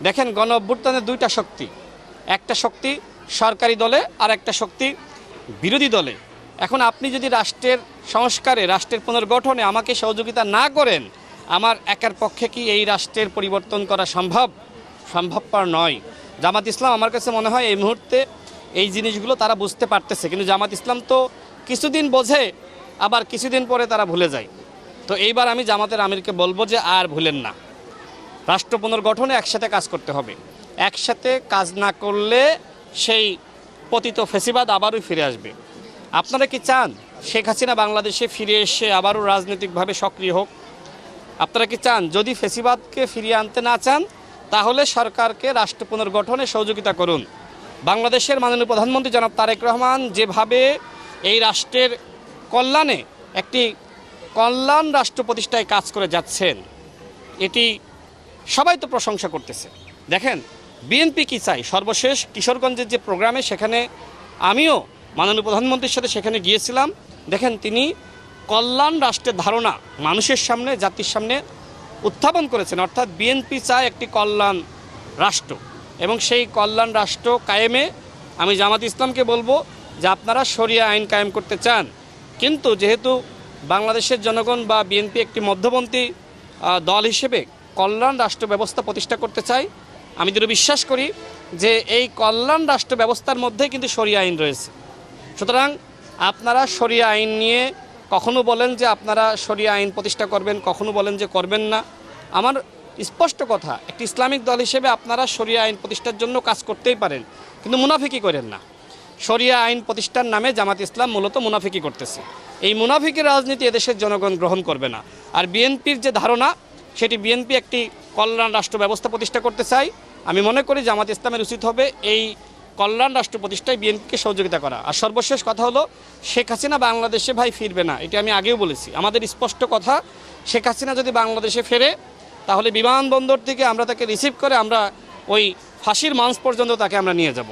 দেখেন, গণ অভ্যুত্থানের দুইটা শক্তি, একটা শক্তি সরকারি দলে আর একটা শক্তি বিরোধী দলে। এখন আপনি যদি রাষ্ট্রের সংস্কারে, রাষ্ট্রের পুনর্গঠনে আমাকে সহযোগিতা না করেন, আমার একার পক্ষে কি এই রাষ্ট্রের পরিবর্তন করা সম্ভবপর নয়। জামাত ইসলাম আমার কাছে মনে হয় এই মুহূর্তে এই জিনিসগুলো তারা বুঝতে পারতেছে, কিন্তু জামাত ইসলাম তো কিছুদিন বোঝে, আবার কিছুদিন পরে তারা ভুলে যায়। তো এইবার আমি জামাতের আমিরকে বলবো যে আর ভুলেন না, রাষ্ট্র পুনর্গঠনে একসাথে কাজ করতে হবে। একসাথে কাজ না করলে সেই পতিত ফেসিবাদ আবারও ফিরে আসবে। আপনারা কি চান শেখ হাসিনা বাংলাদেশে ফিরে এসে আবারও রাজনৈতিকভাবে সক্রিয় হোক? আপনারা কি চান? যদি ফেসিবাদকে ফিরিয়ে আনতে না চান, তাহলে সরকারকে রাষ্ট্র পুনর্গঠনে সহযোগিতা করুন। বাংলাদেশের মাননীয় প্রধানমন্ত্রী জনাব তারেক রহমান যেভাবে এই রাষ্ট্রের কল্যাণে একটি কল্যাণ রাষ্ট্র প্রতিষ্ঠায় কাজ করে যাচ্ছেন, এটি সবাই তো প্রশংসা করতেছে। দেখেন, বিএনপি কি চাই, সর্বশেষ কিশোরগঞ্জের যে প্রোগ্রামে, সেখানে আমিও মাননীয় প্রধানমন্ত্রীর সাথে সেখানে গিয়েছিলাম। দেখেন, তিনি কল্যাণ রাষ্ট্রের ধারণা মানুষের সামনে, জাতির সামনে উত্থাপন করেছেন। অর্থাৎ বিএনপি চায় একটি কল্যাণ রাষ্ট্র, এবং সেই কল্যাণ রাষ্ট্র কায়েমে আমি জামাত ইসলামকে বলবো যে আপনারা শরিয়া আইন কায়েম করতে চান, কিন্তু যেহেতু বাংলাদেশের জনগণ বা বিএনপি একটি মধ্যপন্থী দল হিসেবে কল্যাণ রাষ্ট্র ব্যবস্থা প্রতিষ্ঠা করতে চাই, আমি দৃঢ় বিশ্বাস করি যে এই কল্যাণ রাষ্ট্র ব্যবস্থার মধ্যে কিন্তু শরিয়া আইন রয়েছে। সুতরাং আপনারা শরিয়া আইন নিয়ে কখনো বলেন যে আপনারা শরিয়া আইন প্রতিষ্ঠা করবেন, কখনো বলেন যে করবেন না। আমার স্পষ্ট কথা, একটি ইসলামিক দল হিসেবে আপনারা শরিয়া আইন প্রতিষ্ঠার জন্য কাজ করতেই পারেন, কিন্তু মুনাফিকি করেন না। শরিয়া আইন প্রতিষ্ঠার নামে জামাত ইসলাম মূলত মুনাফিকি করতেছে। এই মুনাফিকের রাজনীতি এদেশের জনগণ গ্রহণ করবে না। আর বিএনপির যে ধারণা, সেটি বিএনপি একটি কল্যাণ রাষ্ট্র ব্যবস্থা প্রতিষ্ঠা করতে চাই। আমি মনে করি জামাত ইসলামের উচিত হবে এই কল্যাণ রাষ্ট্র প্রতিষ্ঠায় বিএনপিকে সহযোগিতা করা। আর সর্বশেষ কথা হলো, শেখ হাসিনা বাংলাদেশে ভাই ফিরবে না, এটি আমি আগেও বলেছি। আমাদের স্পষ্ট কথা, শেখ হাসিনা যদি বাংলাদেশে ফেরে, তাহলে বিমানবন্দর থেকে আমরা তাকে রিসিভ করে আমরা ওই ফাঁসির মঞ্চ পর্যন্ত তাকে আমরা নিয়ে যাব।